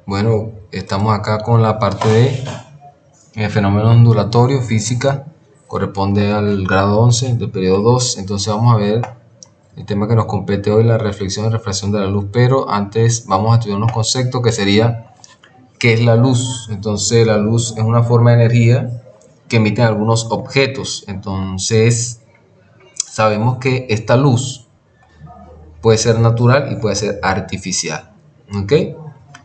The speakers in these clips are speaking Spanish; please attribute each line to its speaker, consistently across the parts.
Speaker 1: Bueno, estamos acá con la parte de fenómeno ondulatorio, física, corresponde al grado 11 del periodo 2. Entonces vamos a ver el tema que nos compete hoy, la reflexión y refracción de la luz, pero antes vamos a estudiar unos conceptos que sería ¿qué es la luz? Entonces la luz es una forma de energía que emiten algunos objetos. Entonces sabemos que esta luz puede ser natural y puede ser artificial, ¿ok?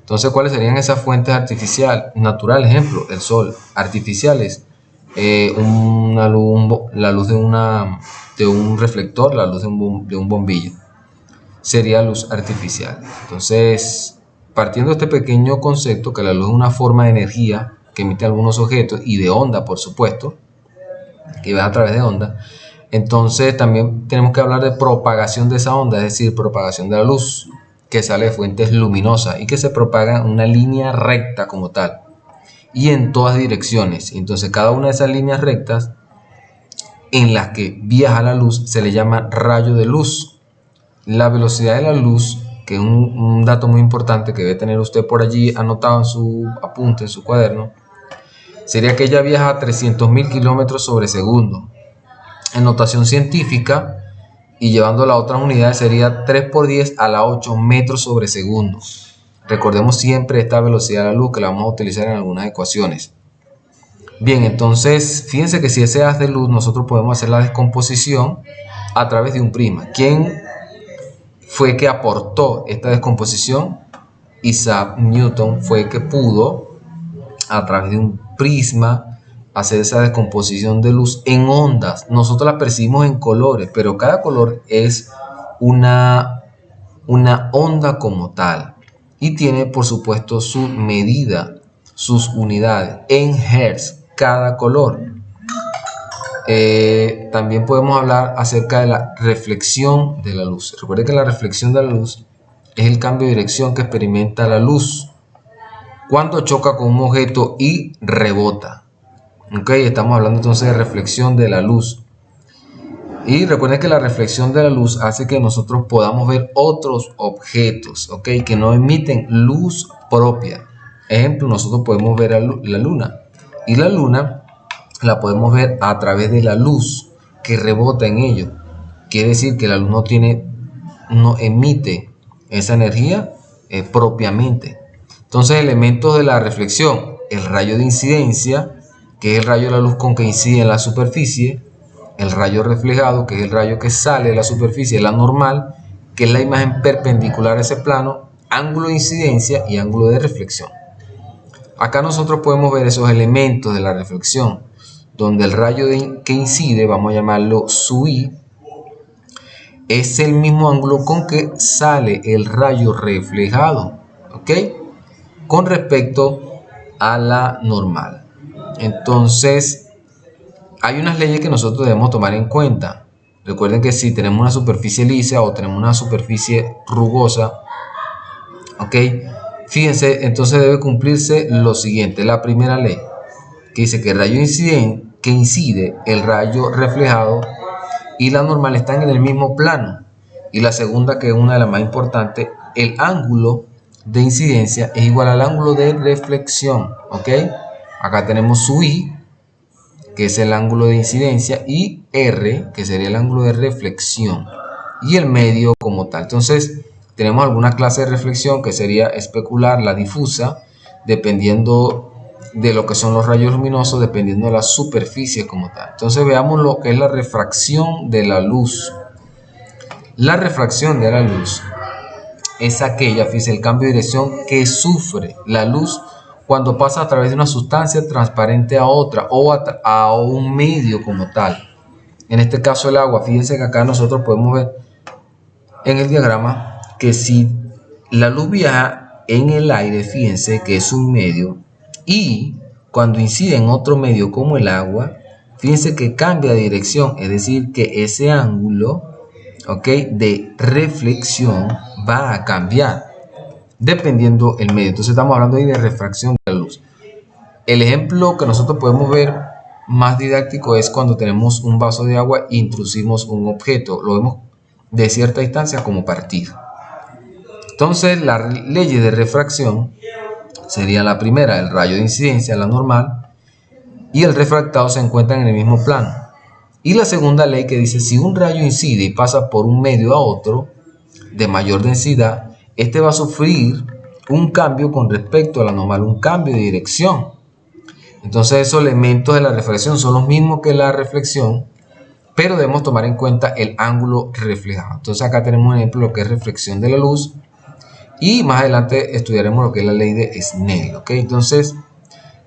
Speaker 1: Entonces, ¿cuáles serían esas fuentes artificiales? Natural, ejemplo, el sol. Artificiales, la luz de un reflector, la luz de un bombillo. Sería luz artificial. Entonces, partiendo de este pequeño concepto, que la luz es una forma de energía que emite algunos objetos y de onda, por supuesto, que va a través de onda, entonces también tenemos que hablar de propagación de esa onda, es decir, propagación de la luz que sale de fuentes luminosas y que se propaga en una línea recta como tal y en todas direcciones. Entonces cada una de esas líneas rectas en las que viaja la luz se le llama rayo de luz. La velocidad de la luz, que es un dato muy importante que debe tener usted por allí anotado en su apunte, en su cuaderno, sería que ella viaja a 300.000 kilómetros sobre segundo. En notación científica y llevándola a otras unidades sería 3 por 10 a la 8 metros sobre segundo. Recordemos siempre esta velocidad de la luz que la vamos a utilizar en algunas ecuaciones. Bien, entonces fíjense que si ese haz de luz nosotros podemos hacer la descomposición a través de un prisma. ¿Quién fue que aportó esta descomposición? Isaac Newton fue que pudo a través de un prisma hacer esa descomposición de luz en ondas. Nosotros la percibimos en colores, pero cada color es una onda como tal y tiene por supuesto su medida, sus unidades en hertz cada color. También podemos hablar acerca de la reflexión de la luz. Recuerden que la reflexión de la luz es el cambio de dirección que experimenta la luz cuando choca con un objeto y rebota. Ok, estamos hablando entonces de reflexión de la luz. Y recuerden que la reflexión de la luz hace que nosotros podamos ver otros objetos, ok, que no emiten luz propia. Ejemplo, nosotros podemos ver la luna. Y la luna la podemos ver a través de la luz que rebota en ello. Quiere decir que la luz no emite esa energía propiamente. Entonces, elementos de la reflexión: el rayo de incidencia, que es el rayo de la luz con que incide en la superficie; el rayo reflejado, que es el rayo que sale de la superficie, la normal, que es la imagen perpendicular a ese plano; ángulo de incidencia y ángulo de reflexión. Acá nosotros podemos ver esos elementos de la reflexión, donde el rayo que incide, vamos a llamarlo su I, es el mismo ángulo con que sale el rayo reflejado, ¿ok? Con respecto a la normal. Entonces, hay unas leyes que nosotros debemos tomar en cuenta. Recuerden que si tenemos una superficie lisa o tenemos una superficie rugosa, ¿ok? Fíjense, entonces debe cumplirse lo siguiente. La primera ley, que dice que el rayo que incide, el rayo reflejado y la normal están en el mismo plano. Y la segunda, que es una de las más importantes, el ángulo de incidencia es igual al ángulo de reflexión, ¿ok? Acá tenemos su I, que es el ángulo de incidencia, y R, que sería el ángulo de reflexión, y el medio como tal. Entonces, tenemos alguna clase de reflexión que sería especular, la difusa, dependiendo de lo que son los rayos luminosos, dependiendo de la superficie como tal. Entonces, veamos lo que es la refracción de la luz. La refracción de la luz es aquella, fíjense, el cambio de dirección que sufre la luz cuando pasa a través de una sustancia transparente a otra o a un medio como tal. En este caso el agua. Fíjense que acá nosotros podemos ver en el diagrama que si la luz viaja en el aire, fíjense que es un medio, y cuando incide en otro medio como el agua, fíjense que cambia de dirección, es decir, que ese ángulo, ¿ok?, de reflexión va a cambiar dependiendo el medio. Entonces estamos hablando ahí de refracción de la luz. El ejemplo que nosotros podemos ver más didáctico es cuando tenemos un vaso de agua e introducimos un objeto. Lo vemos de cierta distancia como partido. Entonces las leyes de refracción sería la primera, el rayo de incidencia, la normal, y el refractado se encuentran en el mismo plano. Y la segunda ley que dice, si un rayo incide y pasa por un medio a otro de mayor densidad, este va a sufrir un cambio con respecto a la normal, un cambio de dirección. Entonces esos elementos de la refracción son los mismos que la reflexión, pero debemos tomar en cuenta el ángulo reflejado. Entonces acá tenemos un ejemplo de lo que es reflexión de la luz, y más adelante estudiaremos lo que es la ley de Snell, ¿ok? Entonces,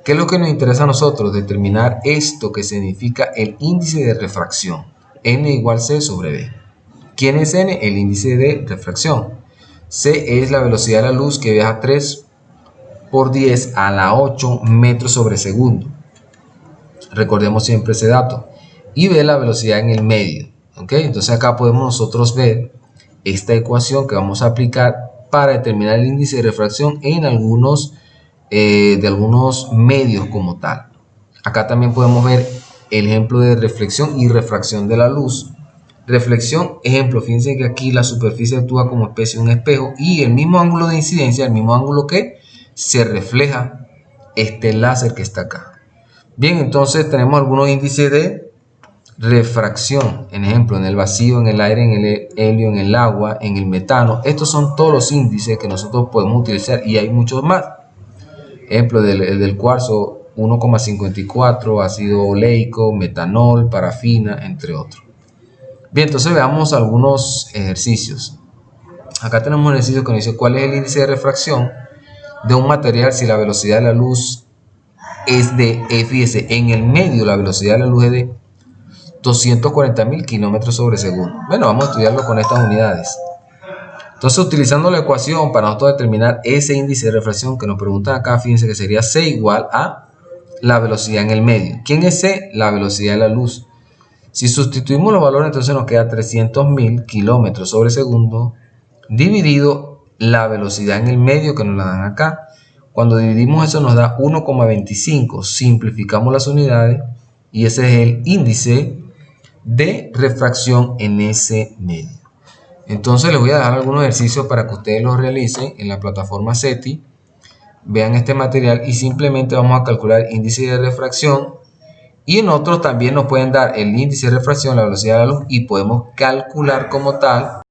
Speaker 1: ¿qué es lo que nos interesa a nosotros? Determinar esto que significa el índice de refracción. N igual C sobre B. ¿Quién es N? El índice de refracción. C es la velocidad de la luz que viaja 3 por 10 a la 8 metros sobre segundo. Recordemos siempre ese dato. Y B la velocidad en el medio. ¿Ok? Entonces acá podemos nosotros ver esta ecuación que vamos a aplicar para determinar el índice de refracción en algunos medios como tal. Acá también podemos ver el ejemplo de reflexión y refracción de la luz. Reflexión, ejemplo, fíjense que aquí la superficie actúa como especie de un espejo y el mismo ángulo de incidencia, el mismo ángulo que se refleja este láser que está acá. Bien, entonces tenemos algunos índices de refracción, en ejemplo, en el vacío, en el aire, en el helio, en el agua, en el metano. Estos son todos los índices que nosotros podemos utilizar y hay muchos más. Ejemplo, del cuarzo 1,54, ácido oleico, metanol, parafina, entre otros. Bien, entonces veamos algunos ejercicios. Acá tenemos un ejercicio que nos dice cuál es el índice de refracción de un material si la velocidad de la luz es de, fíjese, en el medio la velocidad de la luz es de 240.000 kilómetros sobre segundo. Bueno, vamos a estudiarlo con estas unidades. Entonces, utilizando la ecuación para nosotros determinar ese índice de refracción que nos preguntan acá, fíjense que sería C igual a la velocidad en el medio. ¿Quién es C? La velocidad de la luz. Si sustituimos los valores, entonces nos queda 300.000 kilómetros sobre segundo dividido la velocidad en el medio que nos la dan acá. Cuando dividimos eso nos da 1,25. Simplificamos las unidades y ese es el índice de refracción en ese medio. Entonces les voy a dejar algunos ejercicios para que ustedes los realicen en la plataforma SETI. Vean este material y simplemente vamos a calcular el índice de refracción. Y en otros también nos pueden dar el índice de refracción, la velocidad de la luz y podemos calcular como tal